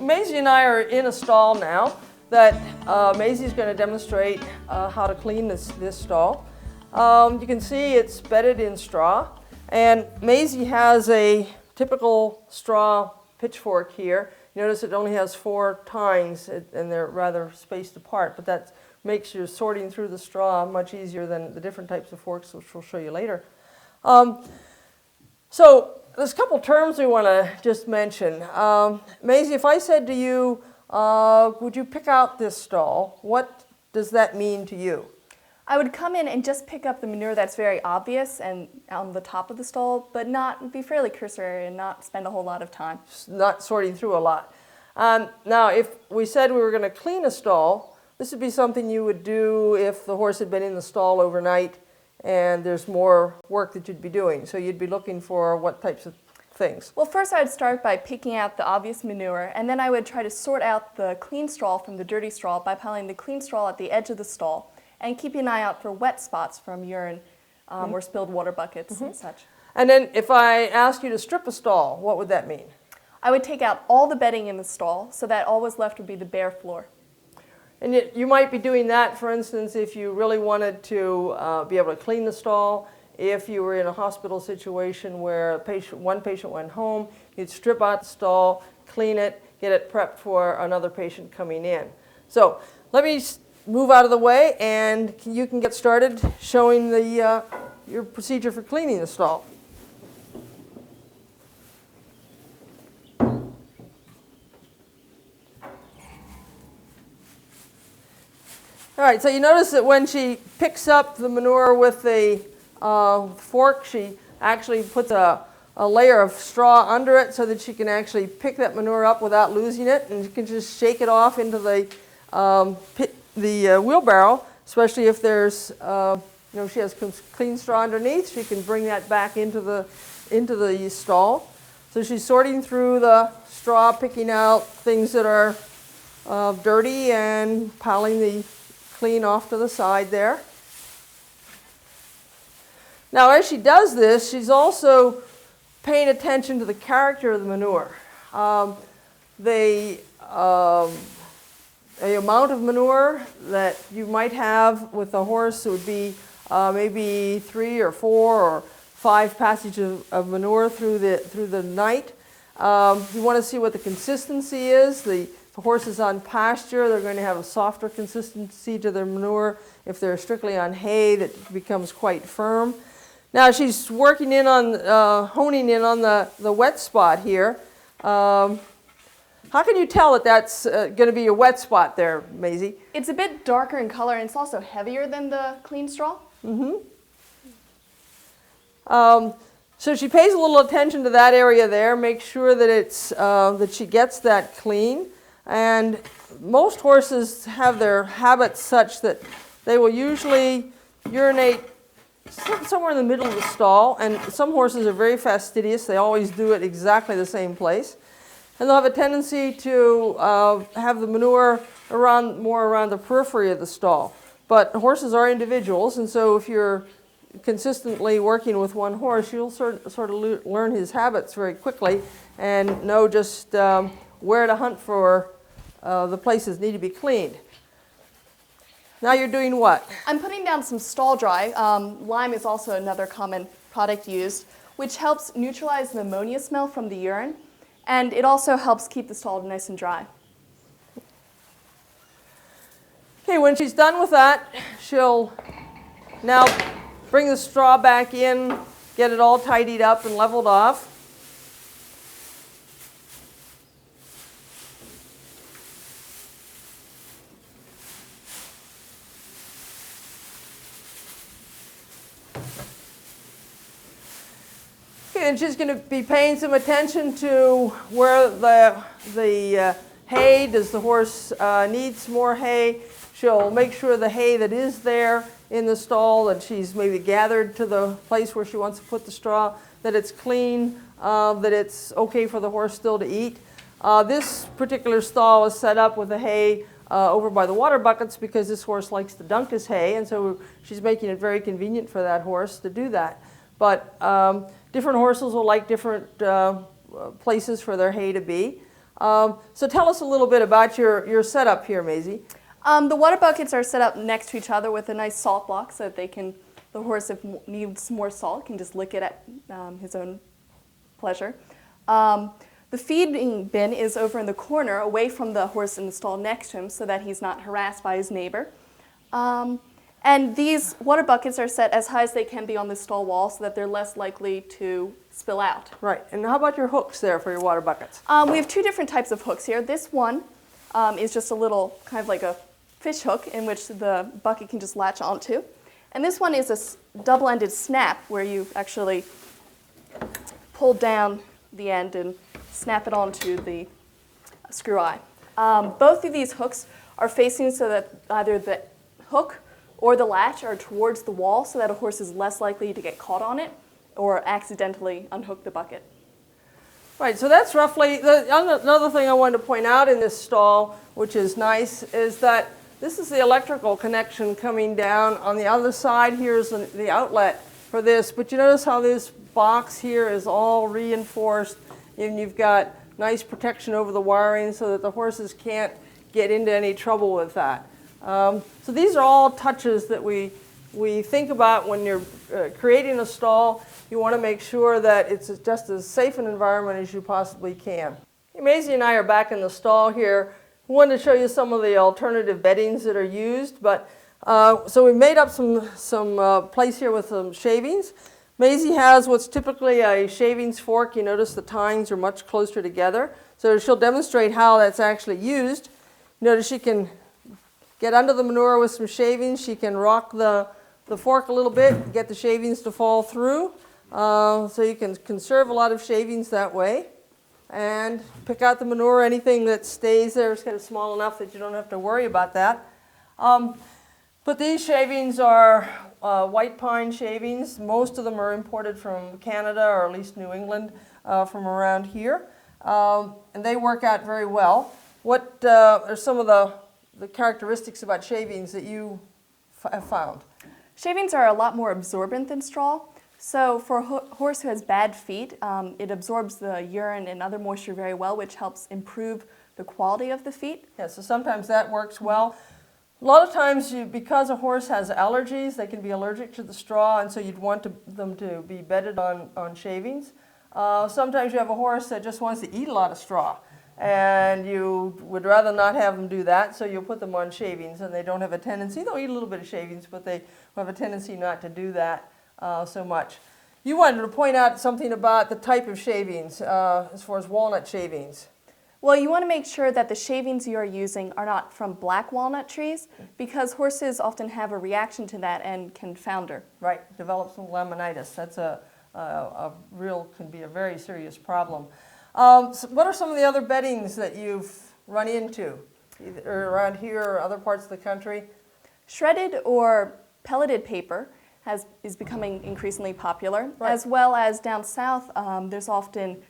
Maisie and I are in a stall now that Maisie's going to demonstrate how to clean this stall. You can see it's bedded in straw, and Maisie has a typical straw pitchfork here. Notice it only has 4 tines, and they're rather spaced apart, but that makes your sorting through the straw much easier than the different types of forks, which we'll show you later. So there's a couple terms we want to just mention. Maisie, if I said to you, would you pick out this stall, what does that mean to you? I would come in and just pick up the manure that's very obvious and on the top of the stall, but not be fairly cursory and not spend a whole lot of time. Not sorting through a lot. Now, if we said we were going to clean a stall, this would be something you would do if the horse had been in the stall overnight and there's more work that you'd be doing. So you'd be looking for what types of things? Well, first I would start by picking out the obvious manure, and then I would try to sort out the clean straw from the dirty straw by piling the clean straw at the edge of the stall and keeping an eye out for wet spots from urine or spilled water buckets and such. And then if I asked you to strip a stall, what would that mean? I would take out all the bedding in the stall so that all was left would be the bare floor. And you might be doing that, for instance, if you really wanted to be able to clean the stall. If you were in a hospital situation where one patient went home, you'd strip out the stall, clean it, get it prepped for another patient coming in. So let me move out of the way, and you can get started showing your procedure for cleaning the stall. All right, so you notice that when she picks up the manure with the fork, she actually puts a layer of straw under it so that she can actually pick that manure up without losing it, and you can just shake it off into the wheelbarrow, especially if there's, she has clean straw underneath. She can bring that back into the stall. So she's sorting through the straw, picking out things that are dirty and piling the clean off to the side there. Now, as she does this, she's also paying attention to the character of the manure. The amount of manure that you might have with a horse would be maybe 3 or 4 or 5 passages of manure through the night. You want to see what the consistency is. The horses on pasture, they're going to have a softer consistency to their manure. If they're strictly on hay, that becomes quite firm. Now she's working in on, honing in on the wet spot here. How can you tell that that's going to be a wet spot there, Maisie? It's a bit darker in color, and it's also heavier than the clean straw. So she pays a little attention to that area there, make sure that it's that she gets that clean. And most horses have their habits such that they will usually urinate somewhere in the middle of the stall, and some horses are very fastidious. They always do it exactly the same place. And they'll have a tendency to have the manure more around the periphery of the stall. But horses are individuals, and so if you're consistently working with one horse, you'll sort of learn his habits very quickly and know just where to hunt for the places need to be cleaned. Now you're doing what? I'm putting down some stall dry. Lime is also another common product used, which helps neutralize the ammonia smell from the urine, and it also helps keep the stall nice and dry. Okay, when she's done with that, she'll now bring the straw back in, get it all tidied up and leveled off. And she's going to be paying some attention to where the hay, does the horse needs more hay? She'll make sure the hay that is there in the stall that she's maybe gathered to the place where she wants to put the straw, that it's clean, that it's okay for the horse still to eat. This particular stall is set up with the hay over by the water buckets because this horse likes to dunk his hay, and so she's making it very convenient for that horse to do that. But different horses will like different places for their hay to be. So tell us a little bit about your setup here, Maisie. The water buckets are set up next to each other with a nice salt block so that the horse, if needs more salt, can just lick it at his own pleasure. The feeding bin is over in the corner, away from the horse in the stall next to him, so that he's not harassed by his neighbor. And these water buckets are set as high as they can be on the stall wall so that they're less likely to spill out. Right, and how about your hooks there for your water buckets? We have two different types of hooks here. This one is just a little, kind of like a fish hook in which the bucket can just latch onto. And this one is a double-ended snap where you actually pull down the end and snap it onto the screw eye. Both of these hooks are facing so that either the hook or the latch are towards the wall so that a horse is less likely to get caught on it or accidentally unhook the bucket. Right, so that's roughly, another thing I wanted to point out in this stall, which is nice, is that this is the electrical connection coming down. On the other side here is the outlet for this, but you notice how this box here is all reinforced, and you've got nice protection over the wiring so that the horses can't get into any trouble with that. So these are all touches that we think about when you're creating a stall. You want to make sure that it's just as safe an environment as you possibly can. Maisie and I are back in the stall here. We wanted to show you some of the alternative beddings that are used, but so we made up some place here with some shavings. Maisie has what's typically a shavings fork. You notice the tines are much closer together. So she'll demonstrate how that's actually used. Notice she can get under the manure with some shavings. She can rock the fork a little bit, get the shavings to fall through. So you can conserve a lot of shavings that way. And pick out the manure, anything that stays there is kind of small enough that you don't have to worry about that. But these shavings are white pine shavings. Most of them are imported from Canada, or at least New England, from around here. And they work out very well. What are some of the characteristics about shavings that you have found? Shavings are a lot more absorbent than straw. So for a horse who has bad feet, it absorbs the urine and other moisture very well, which helps improve the quality of the feet. Yeah, so sometimes that works well. A lot of times, because a horse has allergies, they can be allergic to the straw, and so you'd want them to be bedded on shavings. Sometimes you have a horse that just wants to eat a lot of straw, and you would rather not have them do that, so you'll put them on shavings, and they don't have a tendency. They'll eat a little bit of shavings, but they have a tendency not to do that so much. You wanted to point out something about the type of shavings as far as walnut shavings. Well, you want to make sure that the shavings you are using are not from black walnut trees, because horses often have a reaction to that and can founder. Right, develop some laminitis. That's can be a very serious problem. So what are some of the other beddings that you've run into, either around here or other parts of the country? Shredded or pelleted paper is becoming increasingly popular, right. As well as down south, there's often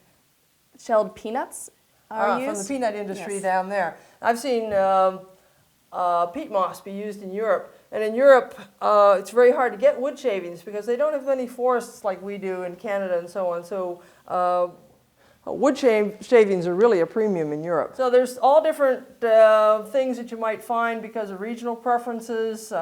shelled peanuts. From the peanut industry, yes. Down there. I've seen peat moss be used in Europe. And in Europe, it's very hard to get wood shavings because they don't have many forests like we do in Canada and so on. So wood shavings are really a premium in Europe. So there's all different things that you might find because of regional preferences,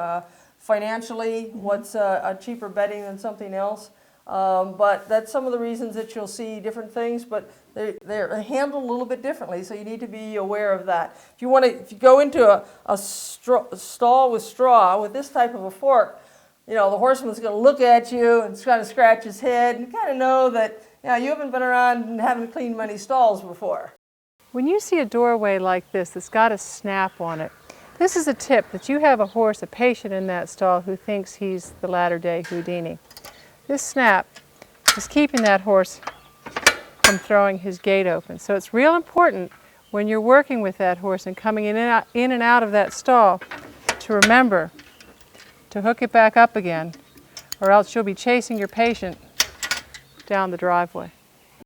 financially, what's a cheaper bedding than something else. But that's some of the reasons that you'll see different things, but they're handled a little bit differently, so you need to be aware of that. If you go into a stall with straw with this type of a fork, the horseman's going to look at you and kind of scratch his head and kind of know that you haven't been around and haven't cleaned many stalls before. When you see a doorway like this that's got a snap on it, this is a tip that you have a horse, a patient in that stall who thinks he's the latter-day Houdini. This snap is keeping that horse from throwing his gate open. So it's real important when you're working with that horse and coming in and out of that stall to remember to hook it back up again, or else you'll be chasing your patient down the driveway.